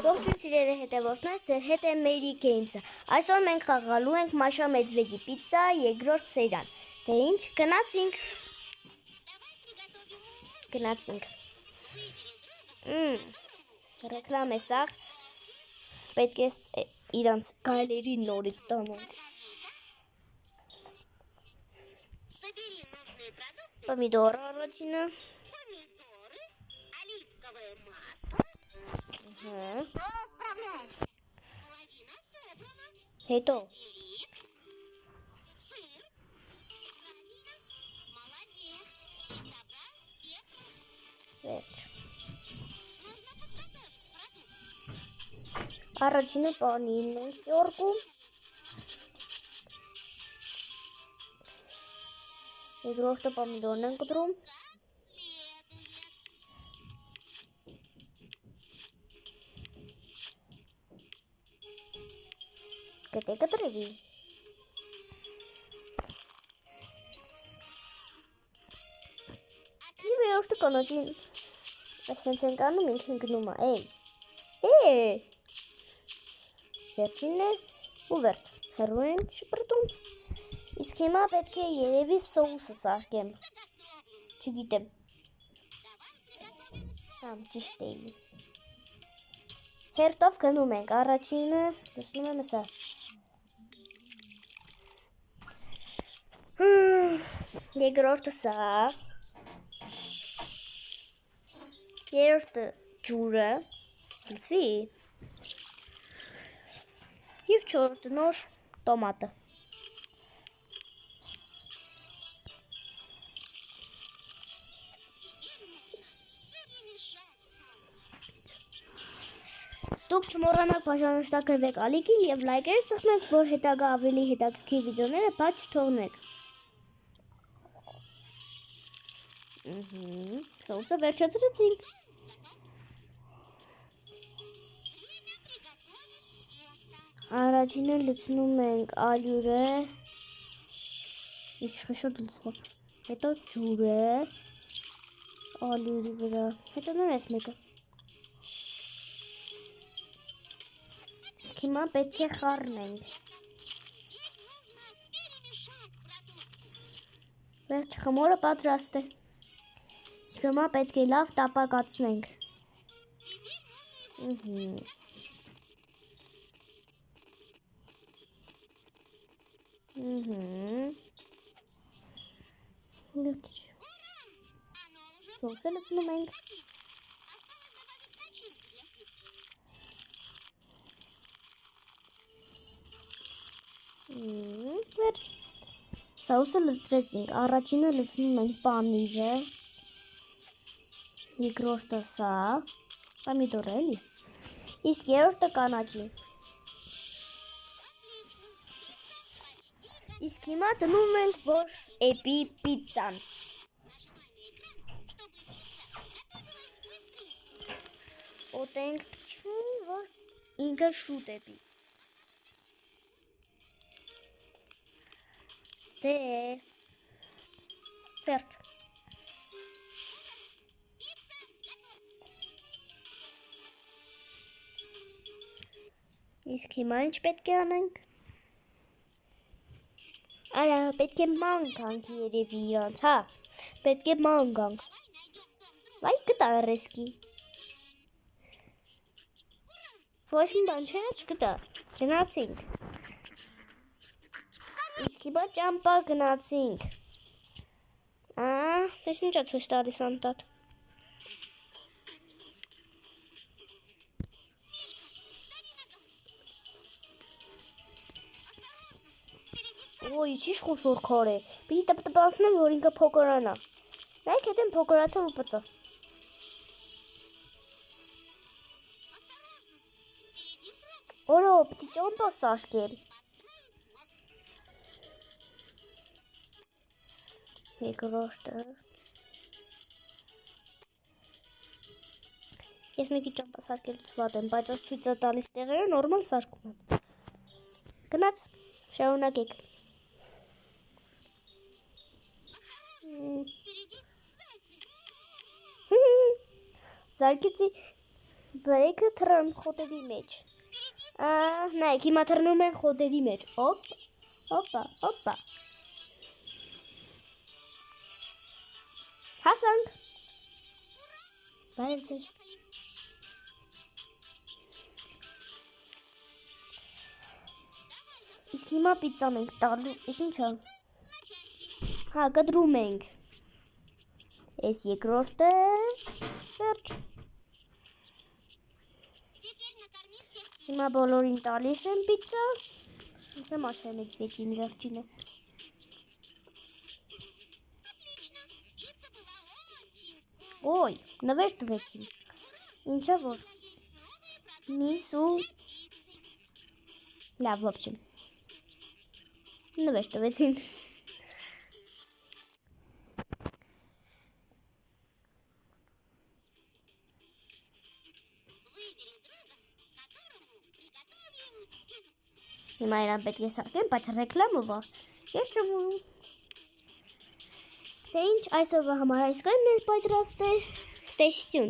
Ողջույն սիրելի հետևորդներ, ձեր հետ է Mary Games-ը։ Այսօր մենք խաղալու ենք Մաշա Մեդվեդի պիցցա երկրորդ սերիան։ Դե ինչ, գնացինք։ Ռեկլամ է սա։ Պետք է իրանց գայլերի նորից տանենք։ Պոմիդոր առաջինը։ Հետո առաջինը պանիրն ենք յորքում, երկրորդը պոմիդորն ենք կտրում, կտե կտրվի, և երորդը կանոջին այսենց ենք անում, ինք են գնում է, վերջինն է ու վերջ, հեռու են շպրտում, իսկ հիմա պետք է երևի սոուսը սարքեմ, չգիտեմ, ճիշտ էի, հերթով գնում ենք, առաջինը լսնում եմ սա, երկրորդը սա, երրորդը ջուրը, լցվի, և չորրորդը նոր տոմատը։ Դուք չմոռանաք բաժանորդագրվեք ալիքին և լայքերը սեղմեք, որ հետագա ավելի հետաքրքիր վիդեոները բաց չթողնեք։ Սոուսը վերջացրեցինք։ Առաջինը լցնում ենք ալյուրը, իշխշոտ լցվող, հետո ջուրը, ալյուրի վրա, հետո նոր այս մեկը։ Հիմա պետք է խառնենք։ Վերջ խմորը պատրաստ է։ Հիմա պետք է լավ տապակացնենք։ Սոուսը լցնում ենք։ Վերջ։ Սոուսը լցրեցինք, առաջինը լցնում ենք պանիրը, երկրորդը սա, պոմիդորը էլի, իսկ երրորդը կանաչի։ Իսկ հիմա դնում ենք, որ էպի պիցցան։ Օտենք փչվում, որ ինքը շուտ էպի։ Դե, վերջ։ Իսկ հիմա ինչ պետք է անենք։ Արա, պետք է ման գանք երևի իրանց, հա, պետք է ման գանք, վայ կտա ռեսկի, ոչ մի բան չէ, չկտա, գնացինք, իսկ հիմա ճամպա գնացինք, ես ինչա ցույց տալիս անտատ, Ինչ խոշոր քար է, պիտի տպտպացնեմ, որ ինքը փոքրանա, նայք հետ եմ փոքրացավ ու պծավ, օրո, պիտի ճամպա սարքել, երկրորդը, ես մեկի ճամպա սարքելուց վատ եմ, բայց ως ցույց տալիս տեղերը նորմալ սարքում եմ, գնաց, շարունակեք, Զարկեցի Վրեքը թռան խոտերի մեջ։ Նայեք, հիմա թռնում են խոտերի մեջ։ Օպա։ Հասանք։ Բարև ձեզ։ Իսկ հիմա պիծան ենք տալու, ինչ է։ Հա, կտրում ենք։ Այս երկրորդը, վերջ։ Հիմա բոլորին տալիս եմ պիծա։ Ուսեմ աշեմ էց վեցին վերջինը։ Ոյ, նվեր տվեցին։ Ինչա որ։ Միս ու լավ, в общем։ Նվեր տվեցին։ Հիմա իրան պետք է սարքեմ, բայց ռեկլամը ո՞ր։ Ես չեմ ուզում։ Թե ինչ այսօրվա համար այս կան մեր պատրաստ է։ Ստեսություն։